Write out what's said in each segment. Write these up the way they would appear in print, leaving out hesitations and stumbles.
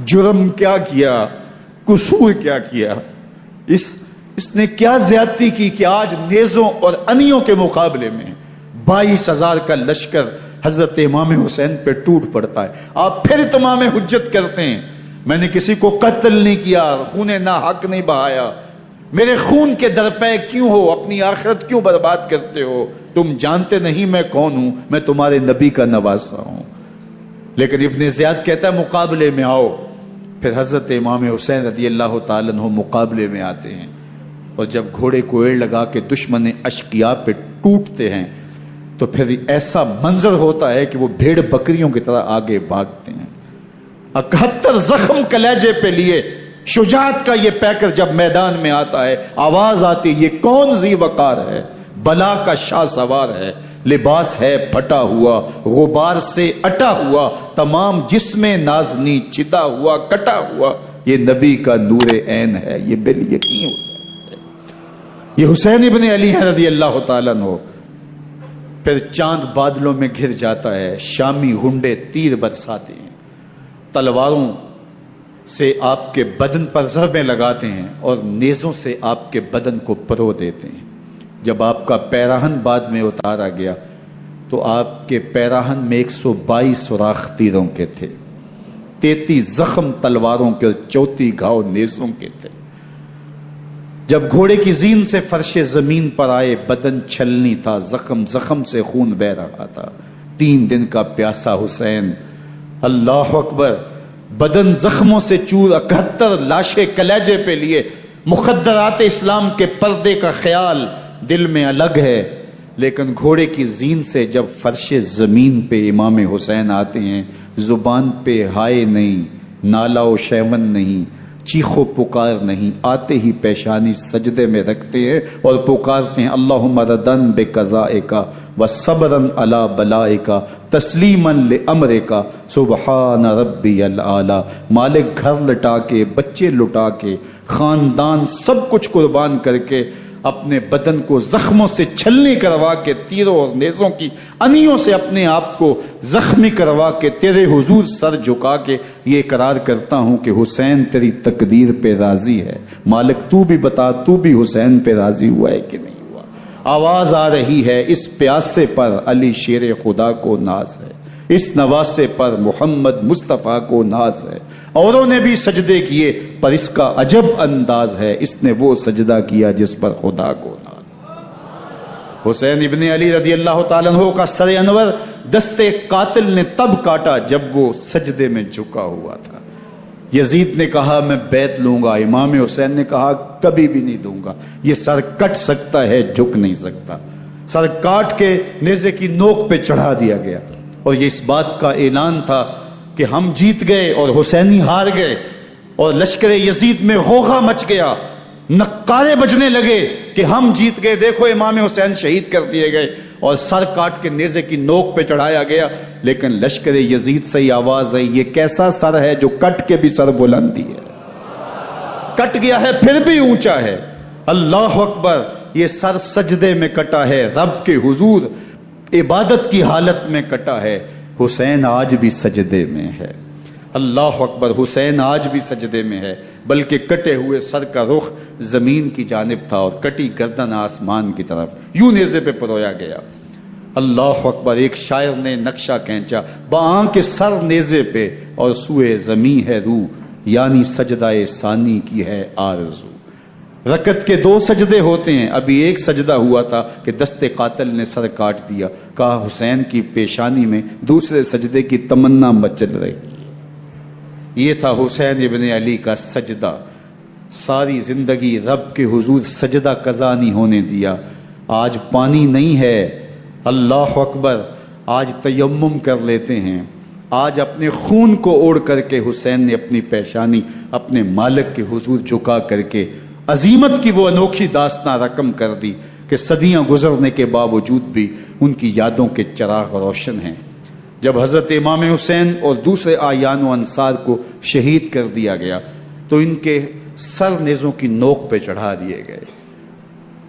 جرم کیا کیا، قصور کیا کیا، اس نے کیا زیادتی کی کہ آج نیزوں اور انیوں کے مقابلے میں 22,000 کا لشکر حضرت امام حسین پہ ٹوٹ پڑتا ہے. آپ پھر تمام حجت کرتے ہیں میں نے کسی کو قتل نہیں کیا، خون ناحق نہیں بہایا، میرے خون کے درپے کیوں ہو، اپنی آخرت کیوں برباد کرتے ہو؟ تم جانتے نہیں میں کون ہوں، میں تمہارے نبی کا نواسا ہوں. لیکن ابن زیاد کہتا ہے مقابلے میں آؤ. پھر حضرت امام حسین رضی اللہ تعالیٰ عنہ مقابلے میں آتے ہیں، اور جب گھوڑے کو ایڑ لگا کے دشمن اشقیاء پہ ٹوٹتے ہیں تو پھر ایسا منظر ہوتا ہے کہ وہ بھیڑ بکریوں کی طرح آگے بھاگتے ہیں. 71 زخم کلیجے پہ لیے شجاعت کا یہ پیکر جب میدان میں آتا ہے، آواز آتی یہ کون ذی وقار ہے، بلا کا شاہ سوار ہے، لباس ہے پھٹا ہوا غبار سے اٹا ہوا، تمام جسم نازنی چتا ہوا کٹا ہوا، یہ نبی کا نور عین ہے، یہ بال یقین حسین ہے، یہ حسین ابن علی ہے رضی اللہ تعالیٰ عنہ. پھر چاند بادلوں میں گھر جاتا ہے، شامی غنڈے تیر برساتے ہیں، تلواروں سے آپ کے بدن پر ضربیں لگاتے ہیں اور نیزوں سے آپ کے بدن کو پرو دیتے ہیں. جب آپ کا پیراہن بعد میں اتارا گیا تو آپ کے پیراہن میں 122 سوراخ تیروں کے تھے، 33 زخم تلواروں کے اور 34 گھاؤ نیزوں کے تھے. جب گھوڑے کی زین سے فرش زمین پر آئے بدن چھلنی تھا، زخم زخم سے خون بہ رہا تھا. 3 دن کا پیاسا حسین، اللہ اکبر، بدن زخموں سے چور، 71 لاشیں کلیجے پہ لیے، مخدرات اسلام کے پردے کا خیال دل میں الگ ہے. لیکن گھوڑے کی زین سے جب فرش زمین پہ امام حسین آتے ہیں، زبان پہ ہائے نہیں، نالا و شیون نہیں، چیخ و پکار نہیں، آتے ہی پیشانی سجدے میں رکھتے ہیں اور پکارتے ہیں اللہم ردن بقضائک وصبرن علی بلائک تسلیما لامرک سبحان ربی الاعلی. مالک گھر لٹا کے، بچے لٹا کے، خاندان سب کچھ قربان کر کے، اپنے بدن کو زخموں سے چھلنی کروا کے، تیروں اور نیزوں کی انیوں سے اپنے آپ کو زخمی کروا کے، تیرے حضور سر جھکا کے یہ اقرار کرتا ہوں کہ حسین تیری تقدیر پہ راضی ہے. مالک تو بھی بتا، تو بھی حسین پہ راضی ہوا ہے کہ نہیں ہوا؟ آواز آ رہی ہے اس پیاسے پر علی شیر خدا کو ناز ہے، اس نواسے پر محمد مصطفیٰ کو ناز ہے. اوروں نے بھی سجدے کیے پر اس کا عجب انداز ہے، اس نے وہ سجدہ کیا جس پر خدا کو ناز. حسین ابن علی رضی اللہ تعالیٰ عنہ کا سر انور دستے قاتل نے تب کاٹا جب وہ سجدے میں جھکا ہوا تھا. یزید نے کہا میں بیعت لوں گا، امام حسین نے کہا کبھی بھی نہیں دوں گا. یہ سر کٹ سکتا ہے، جھک نہیں سکتا. سر کاٹ کے نیزے کی نوک پہ چڑھا دیا گیا، اور یہ اس بات کا اعلان تھا کہ ہم جیت گئے اور حسینی ہار گئے. اور لشکر یزید میں غوغا مچ گیا، نقارے بجنے لگے کہ ہم جیت گئے، دیکھو امام حسین شہید کر دیے گئے، اور سر کاٹ کے نیزے کی نوک پہ چڑھایا گیا. لیکن لشکر یزید سے ہی آواز آئی یہ کیسا سر ہے جو کٹ کے بھی سر بلندی ہے، کٹ گیا ہے پھر بھی اونچا ہے. اللہ اکبر، یہ سر سجدے میں کٹا ہے، رب کے حضور عبادت کی حالت میں کٹا ہے. حسین آج بھی سجدے میں ہے. اللہ اکبر، حسین آج بھی سجدے میں ہے، بلکہ کٹے ہوئے سر کا رخ زمین کی جانب تھا اور کٹی گردن آسمان کی طرف، یوں نیزے پہ پرویا گیا. اللہ اکبر. ایک شاعر نے نقشہ کھینچا بآں کے سر نیزے پہ اور سوئے زمیں ہے روح، یعنی سجدہ ثانی کی ہے آرزو. رکعت کے 2 سجدے ہوتے ہیں، ابھی ایک سجدہ ہوا تھا کہ دستے قاتل نے سر کاٹ دیا. کہا حسین کی پیشانی میں دوسرے سجدے کی تمنا مچل رہی. یہ تھا حسین ابن علی کا سجدہ. ساری زندگی رب کے حضور سجدہ قضا نہیں ہونے دیا. آج پانی نہیں ہے، اللہ اکبر، آج تیمم کر لیتے ہیں. آج اپنے خون کو اوڑھ کر کے حسین نے اپنی پیشانی اپنے مالک کے حضور جھکا کر کے عظیمت کی وہ انوکھی داستان رقم کر دی کہ صدیاں گزرنے کے باوجود بھی ان کی یادوں کے چراغ روشن ہیں. جب حضرت امام حسین اور دوسرے آیان و انصار کو شہید کر دیا گیا تو ان کے سر نیزوں کی نوک پہ چڑھا دیے گئے.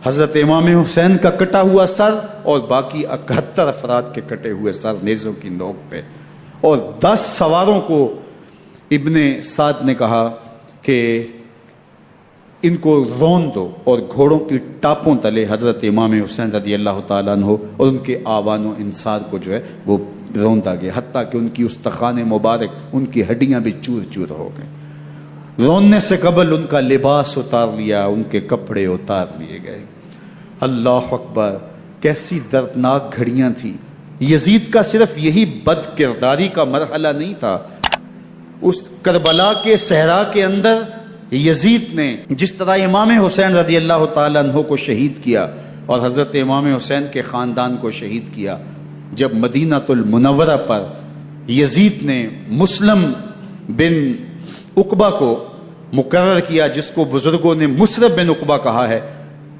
حضرت امام حسین کا کٹا ہوا سر اور باقی 71 افراد کے کٹے ہوئے سر نیزوں کی نوک پہ، اور 10 سواروں کو ابن سعد نے کہا کہ ان کو رون دو، اور گھوڑوں کی ٹاپوں تلے حضرت امام حسین رضی اللہ تعالیٰ عنہ اور ان کے آوان و انصار کو جو ہے وہ روندا گیا، حتیٰ کہ ان کی استخوان مبارک، ان کی ہڈیاں بھی چور چور ہو گئیں۔ روننے سے قبل ان کا لباس اتار لیا، ان کے کپڑے اتار لیے گئے۔ اللہ اکبر، کیسی دردناک گھڑیاں تھیں۔ یزید کا صرف یہی بد کرداری کا مرحلہ نہیں تھا، اس کربلا کے صحرا کے اندر یزید نے جس طرح امام حسین رضی اللہ تعالیٰ عنہ کو شہید کیا اور حضرت امام حسین کے خاندان کو شہید کیا، جب مدینہ المنورہ پر یزید نے مسلم بن عقبہ کو مقرر کیا، جس کو بزرگوں نے مصرف بن عقبہ کہا ہے،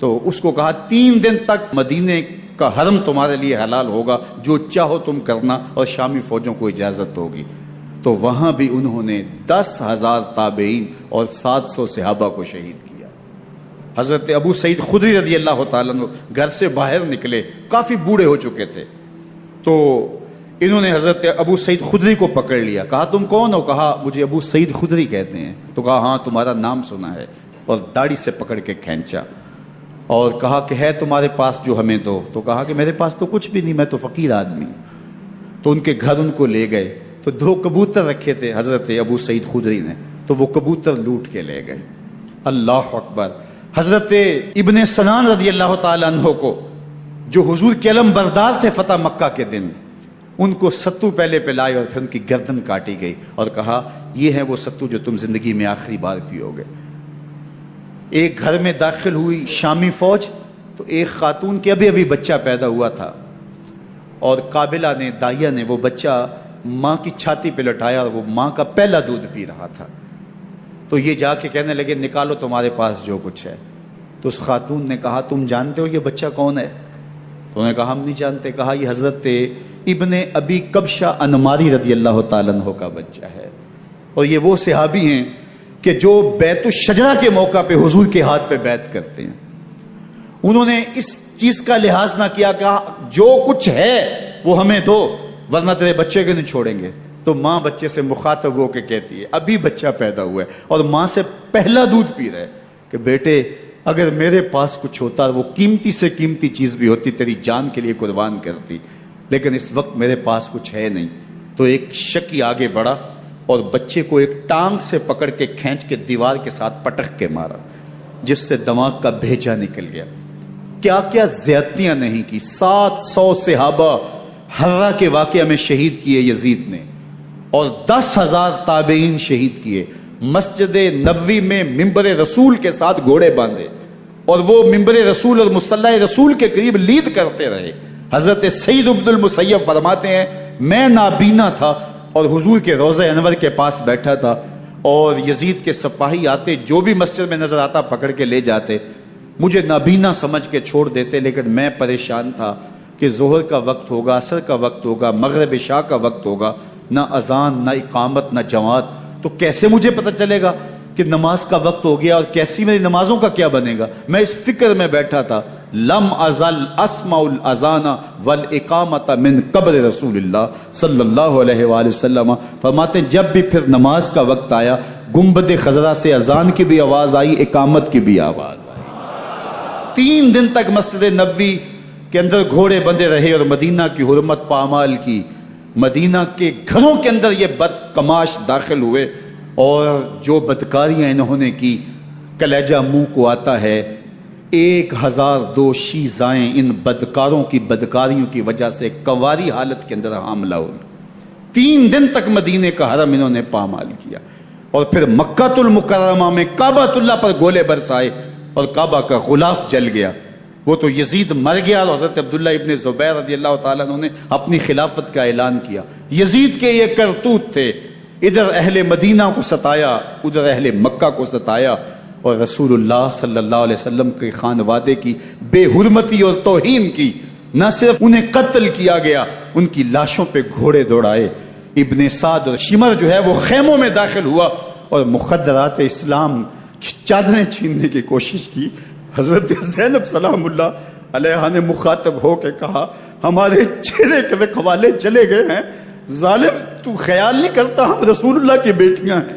تو اس کو کہا 3 دن تک مدینے کا حرم تمہارے لیے حلال ہوگا، جو چاہو تم کرنا، اور شامی فوجوں کو اجازت ہوگی۔ تو وہاں بھی انہوں نے 10,000 تابعین اور 700 صحابہ کو شہید کیا۔ حضرت ابو سعید خدری رضی اللہ تعالیٰ عنہ گھر سے باہر نکلے، کافی بوڑھے ہو چکے تھے، تو انہوں نے حضرت ابو سعید خدری کو پکڑ لیا، کہا تم کون ہو؟ کہا مجھے ابو سعید خدری کہتے ہیں۔ تو کہا ہاں تمہارا نام سنا ہے، اور داڑھی سے پکڑ کے کھینچا اور کہا کہ ہے تمہارے پاس جو ہمیں دو؟ تو کہا کہ میرے پاس تو کچھ بھی نہیں، میں تو فقیر آدمی ہوں۔ تو ان کے گھر ان کو لے گئے، تو 2 کبوتر رکھے تھے حضرت ابو سعید خدری نے، تو وہ کبوتر لوٹ کے لے گئے۔ اللہ اکبر۔ حضرت ابن سنان رضی اللہ تعالیٰ عنہ کو، جو حضور کے علم بردار تھے فتح مکہ کے دن، ان کو ستو پہلے پلائے اور پھر ان کی گردن کاٹی گئی، اور کہا یہ ہے وہ ستو جو تم زندگی میں آخری بار پیو گے۔ ایک گھر میں داخل ہوئی شامی فوج، تو ایک خاتون کے ابھی بچہ پیدا ہوا تھا، اور قابلہ نے، دائیا نے، وہ بچہ ماں کی چھاتی پہ لٹایا، اور وہ ماں کا پہلا دودھ پی رہا تھا۔ تو یہ جا کے کہنے لگے نکالو تمہارے پاس جو کچھ ہے۔ تو اس خاتون نے کہا تم جانتے ہو یہ بچہ کون ہے؟ تو انہوں نے کہا ہم نہیں جانتے۔ کہا یہ حضرت ابن ابی کبشہ انماری رضی اللہ تعالیٰ عنہ کا بچہ ہے، اور یہ وہ صحابی ہیں کہ جو بیت الشجرہ کے موقع پہ حضور کے ہاتھ پہ بیعت کرتے ہیں۔ انہوں نے اس چیز کا لحاظ نہ کیا کہ جو کچھ ہے وہ ہمیں دو، ورنہ تیرے بچے کو نہیں چھوڑیں گے۔ تو ماں بچے سے مخاطب ہو کے کہتی ہے، ابھی بچہ پیدا ہوا ہے اور ماں سے پہلا دودھ پی رہا ہے، کہ بیٹے اگر میرے پاس کچھ ہوتا، وہ قیمتی سے قیمتی چیز بھی ہوتی، تیری جان کے لیے قربان کرتی، لیکن اس وقت میرے پاس کچھ ہے نہیں۔ تو ایک شکی آگے بڑھا اور بچے کو ایک ٹانگ سے پکڑ کے کھینچ کے دیوار کے ساتھ پٹک کے مارا، جس سے دماغ کا بھیجا نکل گیا۔ کیا کیا زیادتیاں نہیں کی۔ 700 صحابہ حرہ کے واقعہ میں شہید کیے یزید نے، اور 10,000 تابعین شہید کیے۔ مسجد نبوی میں ممبر رسول کے ساتھ گھوڑے باندھے، اور وہ ممبر رسول اور مصلی رسول کے قریب لید کرتے رہے۔ حضرت سید عبد المسیب فرماتے ہیں میں نابینا تھا اور حضور کے روضہ انور کے پاس بیٹھا تھا، اور یزید کے سپاہی آتے، جو بھی مسجد میں نظر آتا پکڑ کے لے جاتے، مجھے نابینا سمجھ کے چھوڑ دیتے، لیکن میں پریشان تھا کہ ظہر کا وقت ہوگا، عصر کا وقت ہوگا، مغرب عشاء کا وقت ہوگا، نہ اذان، نہ اقامت، نہ جماعت، تو کیسے مجھے پتہ چلے گا کہ نماز کا وقت ہو گیا، اور کیسی میری نمازوں کا کیا بنے گا؟ میں اس فکر میں بیٹھا تھا۔ لم ازل اسمع الاذان والاقامت من قبر رسول اللہ صلی اللہ علیہ وآلہ وسلم۔ فرماتے ہیں جب بھی پھر نماز کا وقت آیا، گنبد خضرا سے اذان کی بھی آواز آئی، اقامت کی بھی آواز آئی۔ 3 دن تک مسجد نبوی کے اندر گھوڑے بندے رہے، اور مدینہ کی حرمت پامال کی۔ مدینہ کے گھروں کے اندر یہ بدکماش داخل ہوئے، اور جو بدکاریاں انہوں نے کی کلیجہ منہ کو آتا ہے۔ 1002 شیزائیں ان بدکاروں کی بدکاریوں کی وجہ سے کواری حالت کے اندر حاملہ ہوئی۔ 3 دن تک مدینے کا حرم انہوں نے پامال کیا، اور پھر مکہ المکرمہ میں کعبۃ اللہ پر گولے برسائے، اور کعبہ کا غلاف جل گیا۔ وہ تو یزید مر گیا، اور حضرت عبداللہ ابن زبیر رضی اللہ تعالیٰ عنہ نے اپنی خلافت کا اعلان کیا۔ یزید کے یہ کرتوت تھے، ادھر اہل مدینہ کو ستایا، ادھر اہل مکہ کو ستایا، اور رسول اللہ صلی اللہ علیہ وسلم کے خانوادے کی بے حرمتی اور توہین کی۔ نہ صرف انہیں قتل کیا گیا، ان کی لاشوں پہ گھوڑے دوڑائے۔ ابن سعد اور شمر جو ہے وہ خیموں میں داخل ہوا، اور مخدرات اسلام کی چادریں چھیننے کی کوشش کی۔ حضرت زینب سلام اللہ علیہ نے مخاطب ہو کے کہا ہمارے چہرے کے رکھوالے چلے گئے ہیں، ظالم تو خیال نہیں کرتا ہم رسول اللہ کی بیٹیاں ہیں،